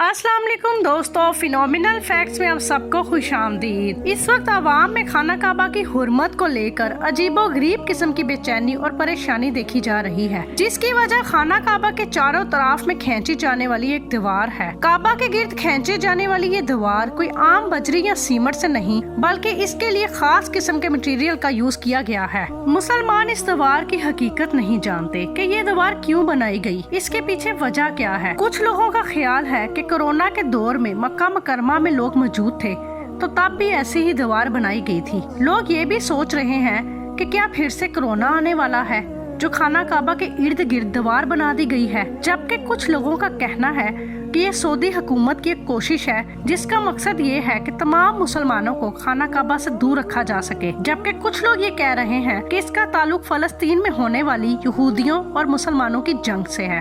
अस्सलाम वालेकुम दोस्तों, फिनोमिनल फैक्ट्स में आप सबको खुश आमदीद। इस वक्त आवाम में खाना काबा की हुर्मत को लेकर अजीबो गरीब किस्म की बेचैनी और परेशानी देखी जा रही है, जिसकी वजह खाना काबा के चारों तरफ में खींची जाने वाली एक दीवार है। काबा के गिर्द खींचे जाने वाली ये दीवार कोई आम बजरी या सीमेंट से नहीं, बल्कि इसके लिए खास किस्म के मटेरियल का यूज किया गया है। मुसलमान इस दीवार की हकीकत नहीं जानते कि ये दीवार क्यों बनाई गई, इसके पीछे वजह क्या है। कुछ लोगों का ख्याल है कि कोरोना के दौर में मक्का मुकरमा में लोग मौजूद थे, तो तब भी ऐसी ही दीवार बनाई गई थी। लोग ये भी सोच रहे हैं कि क्या फिर से कोरोना आने वाला है, जो खाना काबा के इर्द गिर्द दीवार बना दी गई है। जबकि कुछ लोगों का कहना है कि ये सऊदी हुकूमत की एक कोशिश है, जिसका मकसद ये है कि तमाम मुसलमानों को खाना काबा से दूर रखा जा सके। जबकि कुछ लोग ये कह रहे हैं कि इसका ताल्लुक फलस्तीन में होने वाली यहूदियों और मुसलमानों की जंग से है।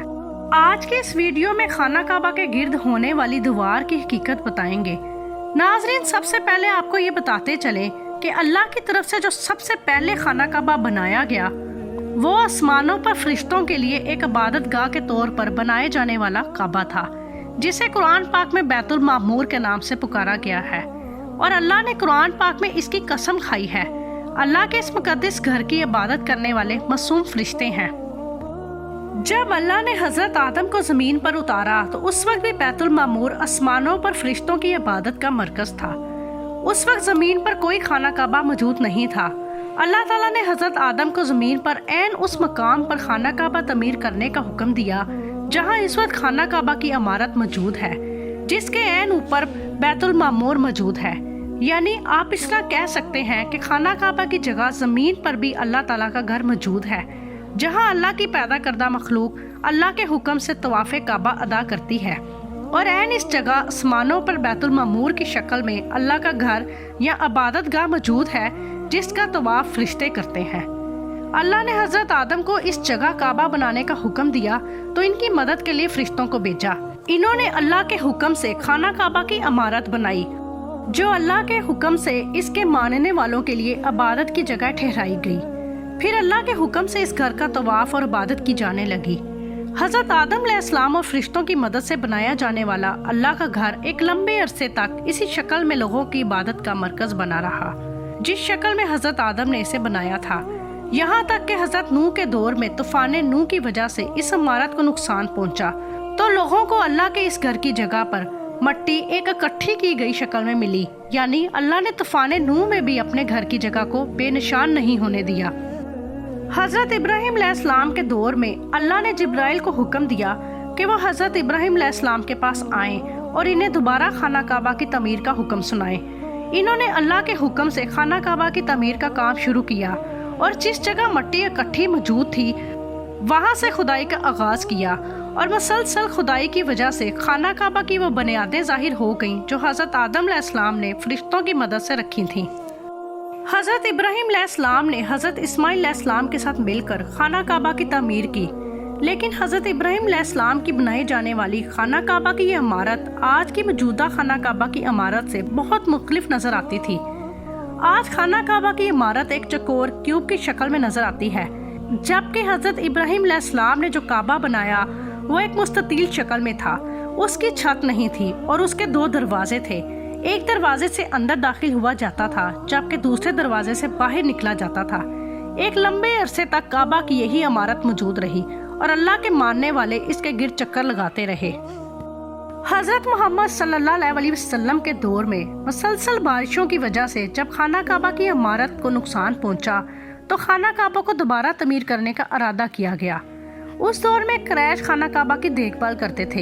आज के इस वीडियो में खाना काबा के गिर्द होने वाली दीवार की हकीकत बताएंगे। नाजरीन, सबसे पहले आपको ये बताते चले कि अल्लाह की तरफ से जो सबसे पहले खाना काबा बनाया गया, वो आसमानों पर फरिश्तों के लिए एक इबादत गाह के तौर पर बनाए जाने वाला काबा था, जिसे कुरान पाक में बैतुल मामूर के नाम से पुकारा गया है। और अल्लाह ने कुरान पाक में इसकी कसम खाई है। अल्लाह के इस मुकद्दस घर की इबादत करने वाले मासूम फरिश्ते हैं। जब अल्लाह ने हजरत आदम को जमीन पर उतारा, तो उस वक्त भी बैतुल मामूर आसमानों पर फरिश्तों की इबादत का मरकज था। उस वक्त जमीन पर कोई खाना काबा मौजूद नहीं था। अल्लाह ताला ने हजरत आदम को जमीन पर ऐन उस मकाम पर खाना काबा तमीर करने का हुक्म दिया जहां इस वक्त खाना काबा की इमारत मौजूद है, जिसके ऐन ऊपर बैतुल मामूर मौजूद है। यानी आप इस तरह कह सकते हैं कि खाना काबा की जगह जमीन पर भी अल्लाह ताला का घर मौजूद है, जहां अल्लाह की पैदा करदा मखलूक अल्लाह के हुक्म से तवाफ़े काबा अदा करती है। और ऐन इस जगह आसमानों पर बैतुल मामूर की शक्ल में अल्लाह का घर या इबादत गाह मौजूद है, जिसका तवाफ फरिश्ते करते हैं। अल्लाह ने हजरत आदम को इस जगह काबा बनाने का हुक्म दिया, तो इनकी मदद के लिए फरिश्तों को भेजा। इन्होंने अल्लाह के हुक्म से खाना काबा की इमारत बनाई, जो अल्लाह के हुक्म से इसके मानने वालों के लिए इबादत की जगह ठहराई गई। फिर अल्लाह के हुक्म से इस घर का तवाफ और इबादत की जाने लगी। हजरत आदम अलैहिस्सलाम और फरिश्तों की मदद से बनाया जाने वाला अल्लाह का घर एक लंबे अरसे तक इसी शक्ल में लोगों की इबादत का मरकज बना रहा, जिस शक्ल में हजरत आदम ने इसे बनाया था। यहाँ तक कि हजरत नूह के दौर में तूफान नूह की वजह से इस इमारत को नुकसान पहुँचा, तो लोगों को अल्लाह के इस घर की जगह पर मट्टी एक इकट्ठी की गई शक्ल में मिली। यानी अल्लाह ने तूफान नूह में भी अपने घर की जगह को बेनिशान नहीं होने दिया। हजरत इब्राहिम अलैहिस्सलाम के दौर में अल्लाह ने जिब्राइल को हुक्म दिया कि वो हजरत इब्राहिम अलैहिस्सलाम के पास आएं और इन्हें दोबारा खाना काबा की तमीर का हुक्म सुनाएं। इन्होंने अल्लाह के हुक्म से खाना काबा की तमीर का काम शुरू किया और जिस जगह मट्टी इकट्ठी मौजूद थी, वहाँ से खुदाई का आगाज किया। और मुसलसल खुदाई की वजह से खाना काबा की वो बुनियादें जाहिर हो गईं, जो हजरत आदम अलैहिस्सलाम ने फरिश्तों की मदद से रखी थीं। हजरत इब्राहिम अलैहिस्सलाम ने हजरत इस्माइल अलैहिस्सलाम के साथ मिलकर खाना काबा की तामीर की, लेकिन हजरत इब्राहिम अलैहिस्सलाम की बनाई जाने वाली खाना काबा की ये इमारत आज की मौजूदा खाना काबा की इमारत से बहुत मुख्तलिफ नजर आती थी। आज खाना काबा की इमारत एक चकोर क्यूब की शक्ल में नजर आती है, जबकि हजरत इब्राहिम अलैहिस्सलाम ने जो काबा बनाया वो एक मुस्ततील शक्ल में था। उसकी छत नहीं थी और उसके दो दरवाजे थे। एक दरवाजे से अंदर दाखिल हुआ जाता था, जबकि दूसरे दरवाजे से बाहर निकला जाता था। एक लंबे अरसे तक काबा की यही इमारत मौजूद रही और अल्लाह के मानने वाले इसके गिर्द चक्कर लगाते रहे। हजरत मोहम्मद सल्लल्लाहु अलैहि वसल्लम के दौर में मुसलसल बारिशों की वजह से जब खाना काबा की इमारत को नुकसान पहुंचा, तो खाना काबा को दोबारा तमीर करने का इरादा किया गया। उस दौर में कुरैश खाना काबा की देखभाल करते थे।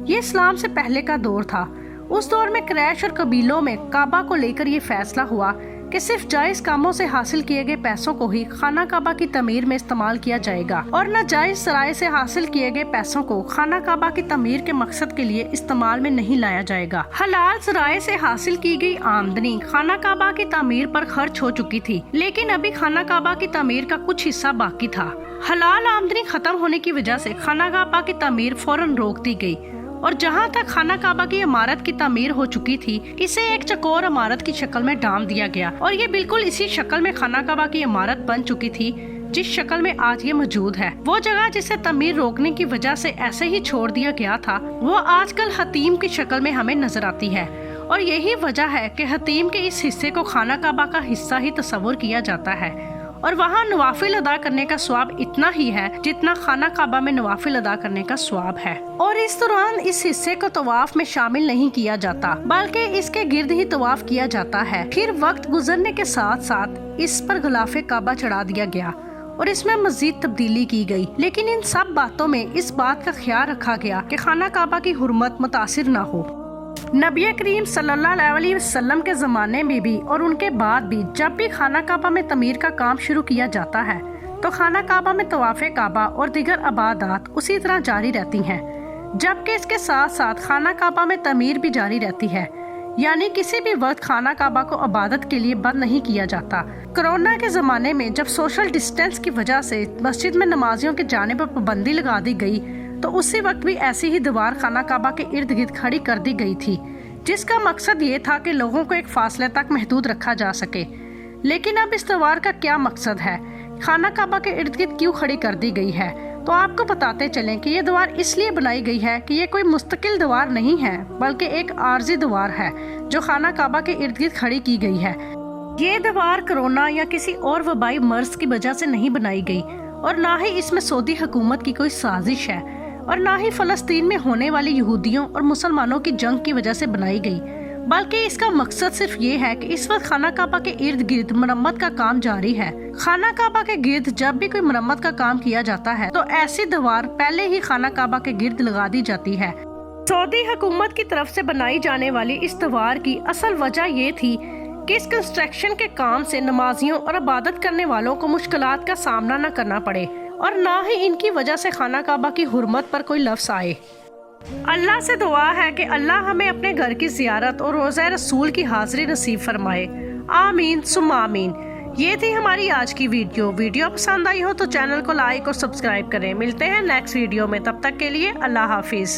ये इस्लाम से पहले का दौर था। उस दौर में कुरैश और कबीलों में काबा को लेकर ये फैसला हुआ कि सिर्फ जायज कामों से हासिल किए गए पैसों को ही खाना काबा की तमीर में इस्तेमाल किया जाएगा और नाजायज सराय से हासिल किए गए पैसों को खाना काबा की तमीर के मकसद के लिए इस्तेमाल में नहीं लाया जाएगा। हलाल सराय से हासिल की गई आमदनी खाना काबा की तमीर पर खर्च हो चुकी थी, लेकिन अभी खाना काबा की तमीर का कुछ हिस्सा बाकी था। हलाल आमदनी खत्म होने की वजह से खाना काबा की तमीर फौरन रोक दी गई और जहां तक खाना काबा की इमारत की तमीर हो चुकी थी, इसे एक चकोर इमारत की शक्ल में डाल दिया गया और ये बिल्कुल इसी शक्ल में खाना काबा की इमारत बन चुकी थी, जिस शक्ल में आज ये मौजूद है। वो जगह जिसे तमीर रोकने की वजह से ऐसे ही छोड़ दिया गया था, वो आजकल हतीम की शक्ल में हमें नजर आती है। और यही वजह है कि हतीम के इस हिस्से को खाना काबा का हिस्सा ही तस्वुर किया जाता है और वहाँ नवाफिल अदा करने का स्वाब इतना ही है जितना खाना काबा में नवाफिल अदा करने का स्वाब है। और इस दौरान इस हिस्से को तवाफ में शामिल नहीं किया जाता, बल्कि इसके गिर्द ही तवाफ किया जाता है। फिर वक्त गुजरने के साथ साथ इस पर गिलाफे काबा चढ़ा दिया गया और इसमें मजीद तब्दीली की गई। लेकिन इन सब बातों में इस बात का ख्याल रखा गया कि खाना काबा की हुर्मत मुतासिर न हो। नबी करीम सल्लल्लाहु अलैहि वसल्लम के ज़माने में भी और उनके बाद भी जब भी खाना काबा में तमीर का काम शुरू किया जाता है तो खाना काबा में तवाफ़े काबा और दीगर इबादत उसी तरह जारी रहती हैं, जबकि इसके साथ साथ खाना काबा में तमीर भी जारी रहती है। यानी किसी भी वक्त खाना काबा को इबादत के लिए बंद नहीं किया जाता। कोरोना के ज़माने में जब सोशल डिस्टेंस की वजह से मस्जिद में नमाजियों के जाने पर पाबंदी लगा दी गई तो उसी वक्त भी ऐसी ही दीवार खाना काबा के इर्द गिर्द खड़ी कर दी गई थी, जिसका मकसद ये था कि लोगों को एक फासले तक महदूद रखा जा सके। लेकिन अब इस दीवार का क्या मकसद है, खाना काबा के इर्द गिर्द क्यों खड़ी कर दी गई है, तो आपको बताते चलें कि ये दीवार इसलिए बनाई गई है कि ये कोई मुस्तकिल दीवार नहीं है, बल्कि एक आर्जी दीवार है जो खाना काबा के इर्द गिर्द खड़ी की गई है। ये दीवार कोरोना या किसी और वबाई मर्ज की वजह से नहीं बनाई गई और ना ही इसमें सऊदी हुकूमत की कोई साजिश है और ना ही फलस्तीन में होने वाली यहूदियों और मुसलमानों की जंग की वजह से बनाई गई, बल्कि इसका मकसद सिर्फ ये है कि इस वक्त खाना काबा के इर्द गिर्द मरम्मत का काम जारी है। खाना काबा के गिर्द जब भी कोई मरम्मत का काम किया जाता है तो ऐसी दीवार पहले ही खाना काबा के गिर्द लगा दी जाती है। सऊदी हुकूमत की तरफ से बनाई जाने वाली इस दीवार की असल वजह ये थी कि इस कंस्ट्रक्शन के काम से नमाजियों और इबादत करने वालों को मुश्किलात का सामना न करना पड़े और ना ही इनकी वजह से खाना काबा की हुर्मत पर कोई लफ्ज़ आए। अल्लाह से दुआ है कि अल्लाह हमें अपने घर की ज़ियारत और रोज़ा रसूल की हाज़िरी नसीब फरमाए। आमीन सुम्मा आमीन। ये थी हमारी आज की वीडियो पसंद आई हो तो चैनल को लाइक और सब्सक्राइब करें। मिलते हैं नेक्स्ट वीडियो में, तब तक के लिए अल्लाह हाफिज़।